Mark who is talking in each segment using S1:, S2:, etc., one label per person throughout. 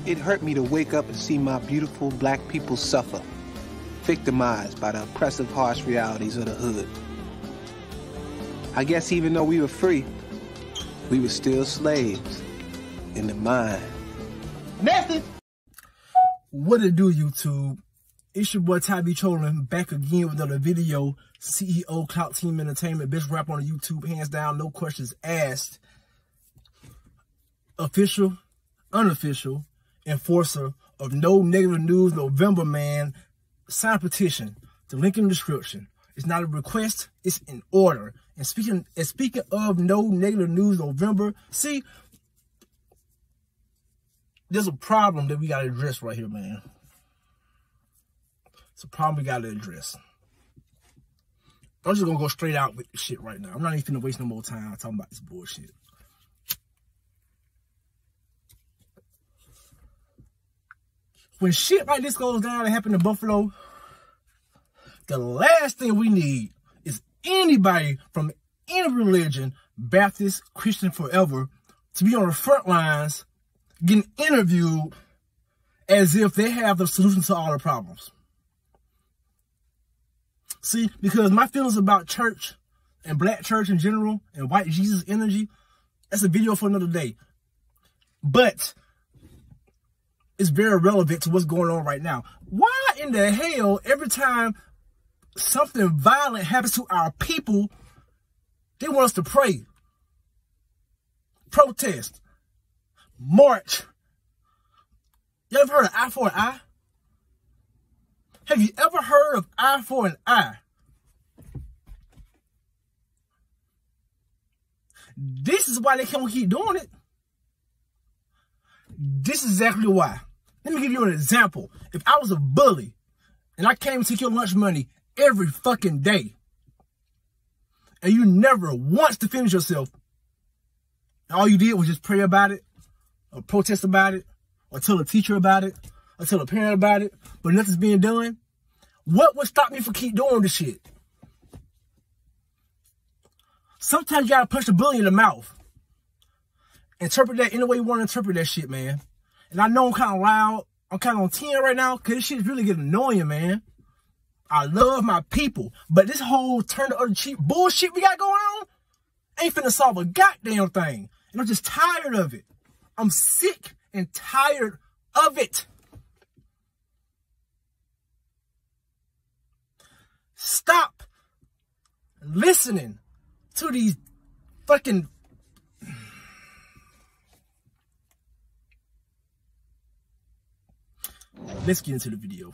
S1: It hurt me to wake up and see my beautiful black people suffer, victimized by the oppressive, harsh realities of the hood. I guess even though we were free, we were still slaves in the mind.
S2: Message! What it do, YouTube? It's your boy Ty B Trolling back again with another video. CEO Clout Team Entertainment, best rapper on the YouTube, hands down, no questions asked. Official, unofficial, enforcer of No Negative News November, man. Sign a petition. The link in the description. It's not a request, it's an order. And speaking of No Negative News November, see, there's a problem that we got to address right here, man. It's a problem we got to address. I'm just going to go straight out with this shit right now. I'm not even finna waste no more time talking about this bullshit. When shit like this goes down and happen in Buffalo, the last thing we need is anybody from any religion, Baptist, Christian, forever, to be on the front lines getting interviewed as if they have the solution to all the problems. See, because my feelings about church and black church in general and white Jesus energy, that's a video for another day. But it's very relevant to what's going on right now. Why in the hell, every time something violent happens to our people, they want us to pray, protest, march? You ever heard of eye for an eye? Have you ever heard of eye for an eye? This is why they can't keep doing it. This is exactly why. Let me give you an example. If I was a bully and I came to take your lunch money every fucking day and you never once defended yourself, all you did was just pray about it or protest about it or tell a teacher about it or tell a parent about it, but nothing's being done, what would stop me from keep doing this shit? Sometimes you gotta punch the bully in the mouth. Interpret that any way you want to interpret that shit, man. And I know I'm kind of loud. I'm kind of on 10 right now because this shit is really getting annoying, man. I love my people, but this whole turn the other cheek bullshit we got going on ain't finna solve a goddamn thing. And I'm just tired of it. I'm sick and tired of it. Stop listening to these fucking... Let's get into the video.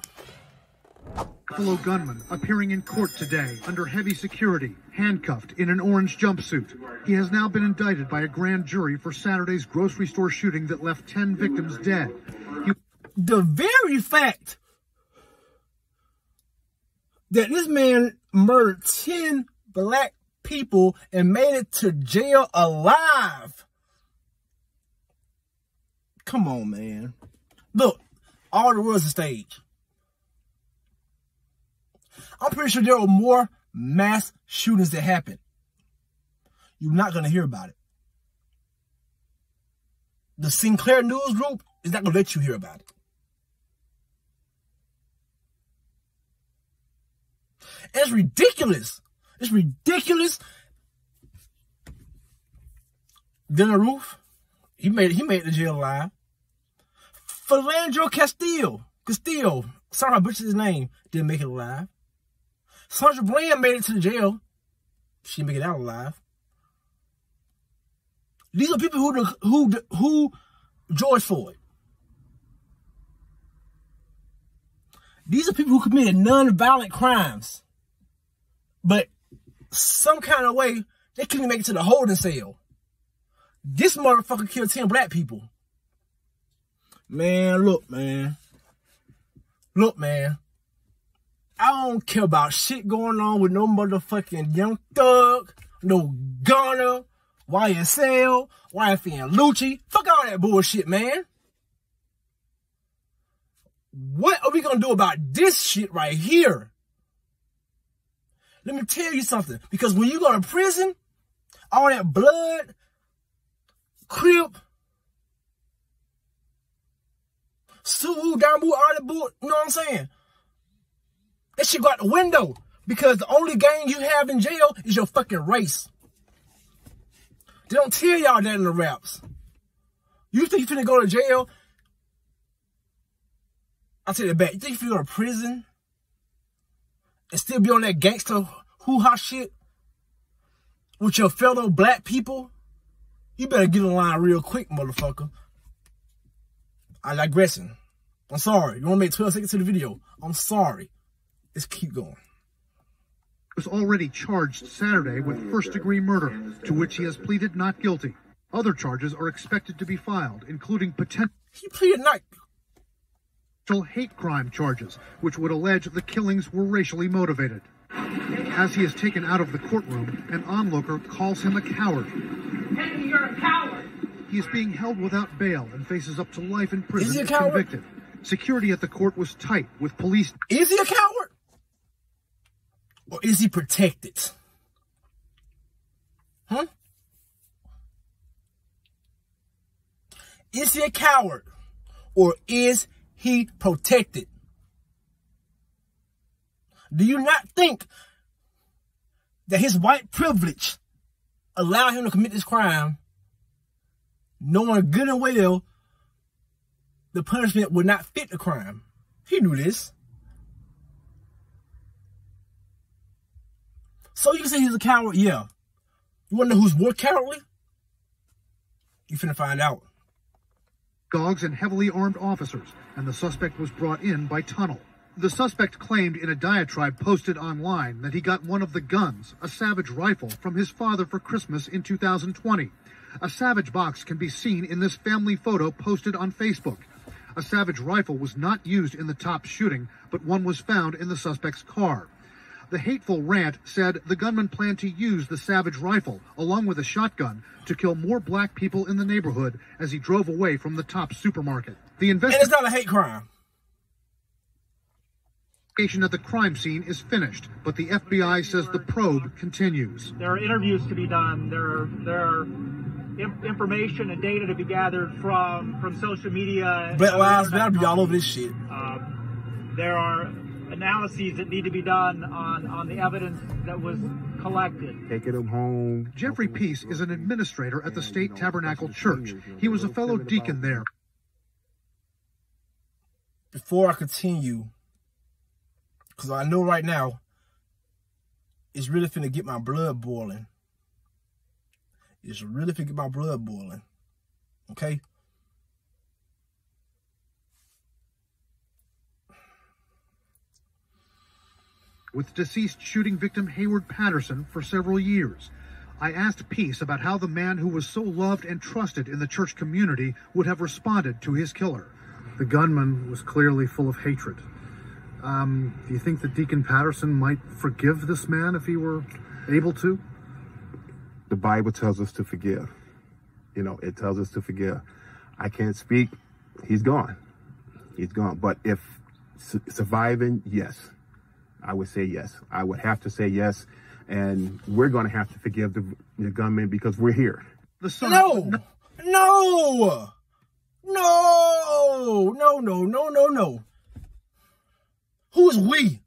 S3: Buffalo gunman appearing in court today under heavy security, handcuffed in an orange jumpsuit. He has now been indicted by a grand jury for Saturday's grocery store shooting that left 10 victims dead.
S2: The very fact that this man murdered 10 black people and made it to jail alive. Come on, man. Look, all the world's a stage. I'm pretty sure there were more mass shootings that happened. You're not going to hear about it. The Sinclair News Group is not going to let you hear about it. It's ridiculous. It's ridiculous. Dinner Roof, he made it to jail alive. Philandro Castillo, sorry I butchered his name, didn't make it alive. Sandra Bland made it to the jail. She didn't make it out alive. These are people who George Floyd. These are people who committed non-violent crimes. But some kind of way, they couldn't make it to the holding cell. This motherfucker killed 10 black people. Man, look, man. Look, man. I don't care about shit going on with no motherfucking Young Thug, no Gunna, YSL, YFN Lucci. Fuck all that bullshit, man. What are we gonna do about this shit right here? Let me tell you something. Because when you go to prison, all that blood, Crip, Sue, down boo, all that boo. You know what I'm saying? That shit go out the window. Because the only gang you have in jail is your fucking race. They don't tell y'all that in the raps. You think you finna go to jail? I'll take it back. You think you finna go to prison and still be on that gangster hoo-ha shit with your fellow black people? You better get in line real quick, motherfucker. I'm digressing. I'm sorry. You want to make 12 seconds to the video? I'm sorry. Let's keep going.
S3: Was already charged Saturday with first-degree murder, to which he has pleaded not guilty. Other charges are expected to be filed, including potential
S2: He pleaded not.
S3: hate crime charges, which would allege the killings were racially motivated. As he is taken out of the courtroom, an onlooker calls him a coward.
S4: Henry, you're a coward.
S3: He is being held without bail and faces up to life in prison
S2: Is he a
S3: if
S2: coward?
S3: convicted. Security at the court was tight, with police...
S2: Is he a coward? Or is he protected? Huh? Is he a coward? Or is he protected? Do you not think that his white privilege allowed him to commit this crime, knowing good and well the punishment would not fit the crime? He knew this. So you can say he's a coward? Yeah. You want to know who's more cowardly? You finna find out.
S3: Dogs and heavily armed officers, and the suspect was brought in by tunnel. The suspect claimed in a diatribe posted online that he got one of the guns, a Savage rifle, from his father for Christmas in 2020. A Savage box can be seen in this family photo posted on Facebook. A Savage rifle was not used in the top shooting, but one was found in the suspect's car. The hateful rant said the gunman planned to use the Savage rifle, along with a shotgun, to kill more black people in the neighborhood as he drove away from the top supermarket. The
S2: And it's not a hate crime.
S3: investigation at the crime scene is finished, but the FBI says the probe continues.
S4: There are interviews to be done. There are information and data to be gathered from social media.
S2: Black Lives Matter be all over this shit.
S4: There are analyses that need to be done on the evidence that was collected.
S5: Taking them home.
S3: Jeffrey Peace is an administrator at the State Tabernacle Church. He was a fellow deacon there.
S2: Before I continue, because I know right now, it's really finna get my blood boiling. It's really finna get my blood boiling. Okay?
S3: With deceased shooting victim Hayward Patterson for several years. I asked Peace about how the man who was so loved and trusted in the church community would have responded to his killer. The gunman was clearly full of hatred. Do you think that Deacon Patterson might forgive this man if he were able to?
S5: The Bible tells us to forgive. You know, it tells us to forgive. I can't speak. He's gone. He's gone. But if surviving, yes. I would say yes. I would have to say yes. And we're going to have to forgive the gunman because we're here.
S2: No. Who's we?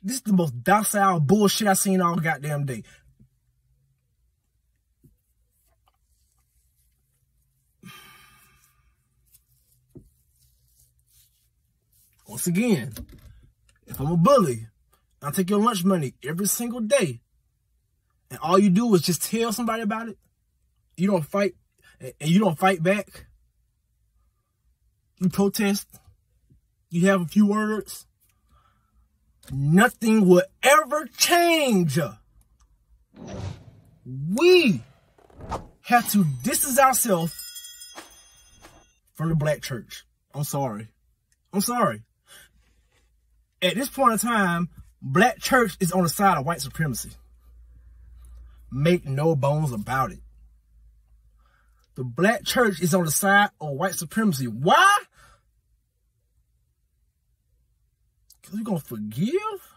S2: This is the most docile bullshit I've seen all goddamn day. Once again, if I'm a bully, I'll take your lunch money every single day, and all you do is just tell somebody about it, you don't fight, and you don't fight back, you protest, you have a few words, nothing will ever change. We have to distance ourselves from the black church. I'm sorry. At this point in time, black church is on the side of white supremacy. Make no bones about it. The black church is on the side of white supremacy. Why? Because we're going to forgive?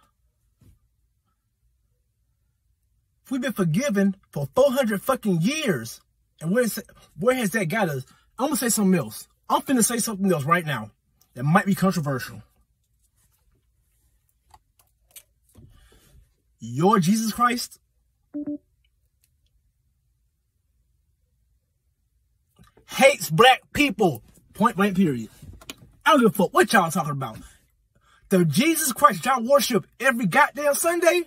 S2: We've been forgiven for 400 fucking years, And where has that got us? I'm going to say something else. I'm finna say something else right now that might be controversial. Your Jesus Christ hates black people. Point blank period. I don't give a fuck what y'all talking about. The Jesus Christ y'all worship every goddamn Sunday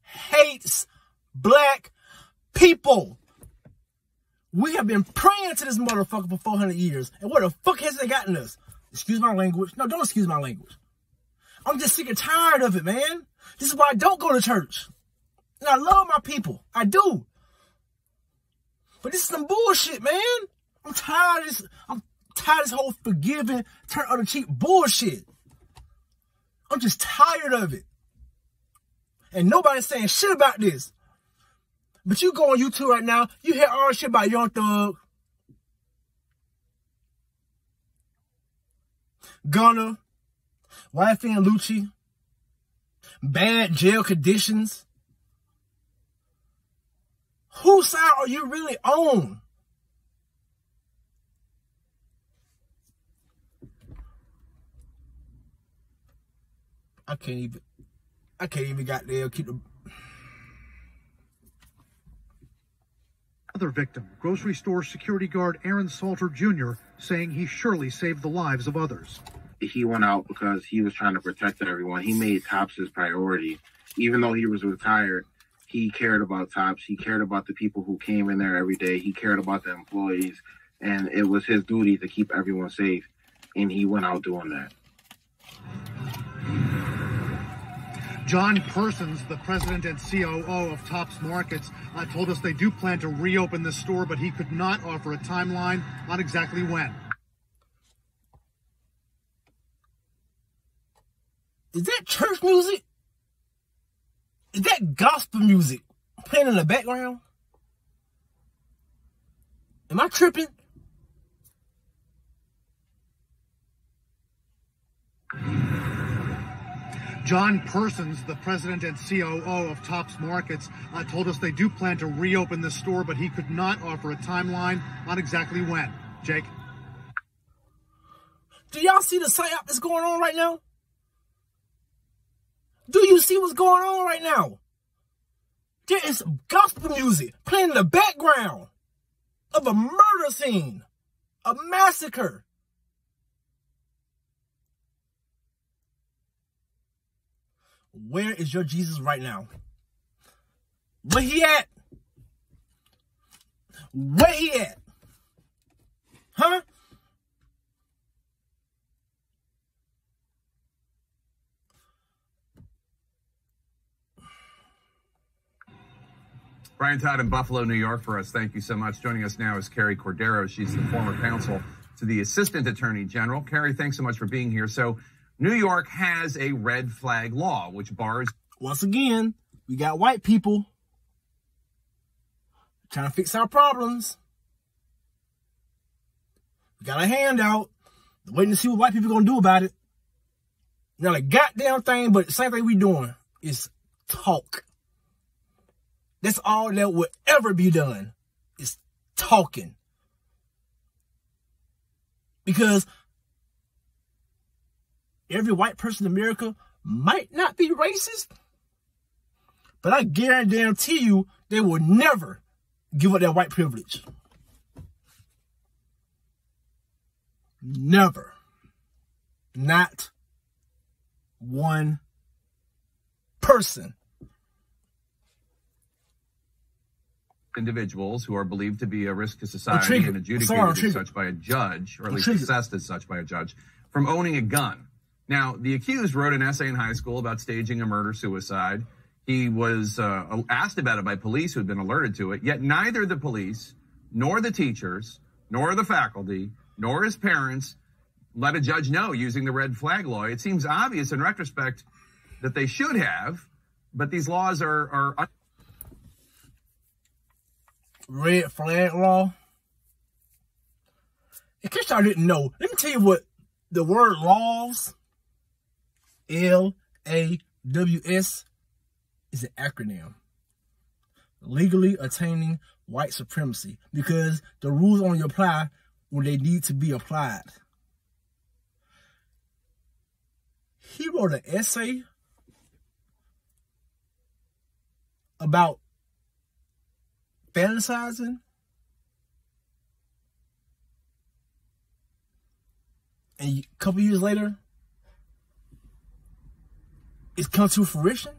S2: hates black people. We have been praying to this motherfucker for 400 years. And where the fuck has it gotten us? Excuse my language. No, don't excuse my language. I'm just sick and tired of it, man. This is why I don't go to church. And I love my people. I do. But this is some bullshit, man. I'm tired of this. I'm tired of this whole forgiving, turn other cheek bullshit. I'm just tired of it. And nobody's saying shit about this. But you go on YouTube right now, you hear all shit about Young Thug, Gunna, YFN Lucci, bad jail conditions. Whose side are you really on? I can't even goddamn keep the...
S3: Other victim, grocery store security guard Aaron Salter Jr., saying he surely saved the lives of others.
S6: He went out because he was trying to protect everyone. He made Tops his priority. Even though he was retired, he cared about Tops. He cared about the people who came in there every day. He cared about the employees. And it was his duty to keep everyone safe. And he went out doing that.
S3: John Persons, the president and COO of Tops Markets, told us they do plan to reopen the store, but he could not offer a timeline on exactly when.
S2: Is that church music? Is that gospel music playing in the background? Am I tripping?
S3: John Persons, the president and COO of Tops Markets, told us they do plan to reopen the store, but he could not offer a timeline on exactly when. Jake?
S2: Do y'all see the psyop that's going on right now? Do you see what's going on right now? There is gospel music playing in the background of a murder scene, a massacre. Where is your Jesus right now? Where he at? Where he at? Huh?
S7: Brian Todd in Buffalo, New York for us. Thank you so much. Joining us now is Carrie Cordero. She's the former counsel to the Assistant Attorney General. Carrie, thanks so much for being here. So New York has a red flag law, which bars...
S2: Once again, we got white people trying to fix our problems. We got a handout, waiting to see what white people are going to do about it. Not a goddamn thing, but the same thing we doing is talk. That's all that will ever be done, is talking. Because every white person in America might not be racist, but I guarantee you they will never give up their white privilege. Never. Not one person.
S7: Individuals who are believed to be a risk to society and adjudicated as such by a judge, or at least assessed as such by a judge, from owning a gun. Now, the accused wrote an essay in high school about staging a murder-suicide. He was asked about it by police who had been alerted to it, yet neither the police, nor the teachers, nor the faculty, nor his parents let a judge know using the red flag law. It seems obvious in retrospect that they should have, but these laws are
S2: red flag law. In case y'all didn't know, let me tell you what the word laws, L-A-W-S, is an acronym. legally attaining white supremacy, because the rules only apply when they need to be applied. He wrote an essay about fantasizing and a couple years later, it's come to fruition.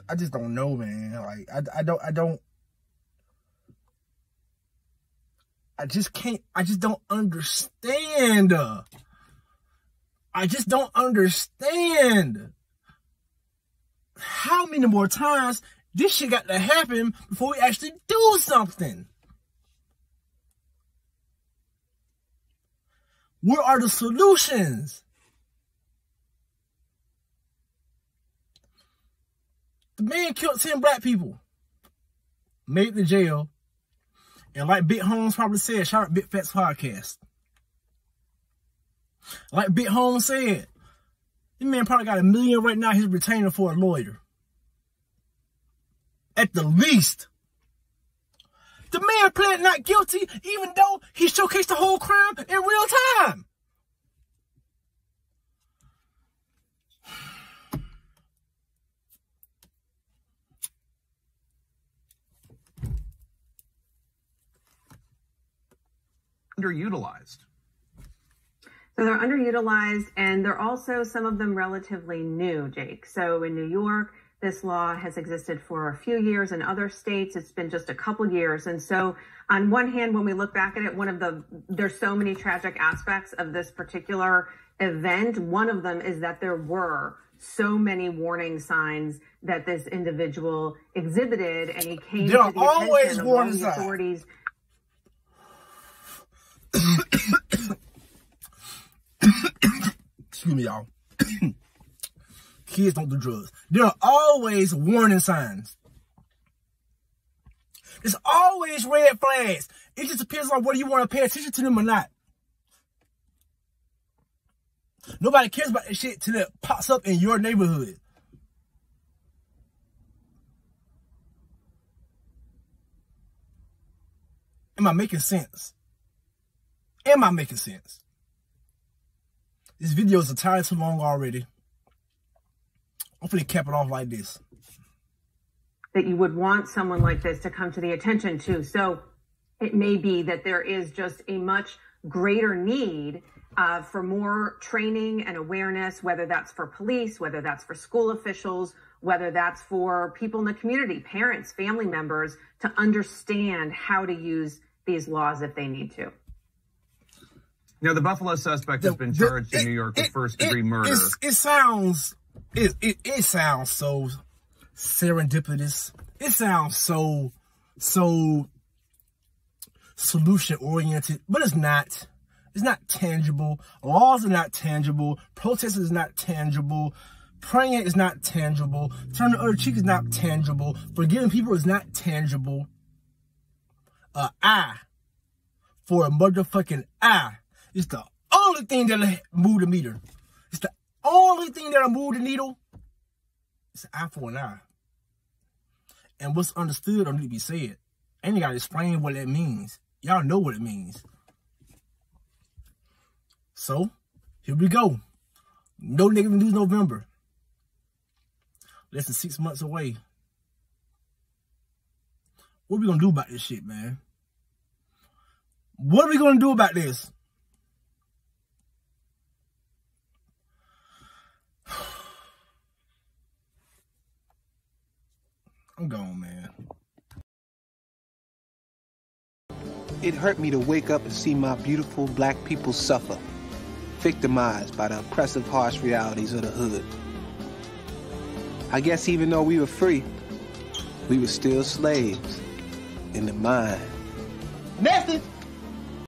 S2: I just don't know, man. Like, I just don't understand. I just don't understand how many more times this shit got to happen before we actually do something. What are the solutions? The man killed 10 black people, made it to jail, and like Big Holmes probably said, shout out Big Fat's podcast. Like Big Holmes said, this man probably got $1 million right now. He's retaining for a lawyer. At the least. The man pled not guilty, even though he showcased the whole crime in real time.
S7: Underutilized.
S8: So they're underutilized, and they're also, some of them, relatively new, Jake. So in New York, this law has existed for a few years. In other states, it's been just a couple years. And so on one hand, when we look back at it, there's so many tragic aspects of this particular event. One of them is that there were so many warning signs that this individual exhibited, and he came to the attention of all the authorities.
S2: Excuse me, y'all. Kids don't do drugs. There are always warning signs. There's always red flags. It just depends on whether you want to pay attention to them or not. Nobody cares about that shit till it pops up in your neighborhood. Am I making sense? Am I making sense? This video is entirely too long already. I'm finna cap it off like this.
S8: That you would want someone like this to come to the attention to. So it may be that there is just a much greater need for more training and awareness, whether that's for police, whether that's for school officials, whether that's for people in the community, parents, family members, to understand how to use these laws if they need to.
S7: Now, the Buffalo suspect has been charged in New York with first-degree murder.
S2: It sounds so serendipitous. It sounds so solution-oriented, but it's not. It's not tangible. Laws are not tangible. Protest is not tangible. Praying is not tangible. Turning the other cheek is not tangible. Forgiving people is not tangible. An eye for a motherfucking eye. It's the only thing that'll move the meter. It's the only thing that'll move the needle. It's an eye for an eye. And what's understood don't need to be said. I ain't gotta explain what that means. Y'all know what it means. So, here we go. No Niggas News November. Less than 6 months away. What are we gonna do about this shit, man? What are we gonna do about this? I'm gone, man.
S1: It hurt me to wake up and see my beautiful black people suffer, victimized by the oppressive, harsh realities of the hood. I guess even though we were free, we were still slaves in the mind.
S2: Message!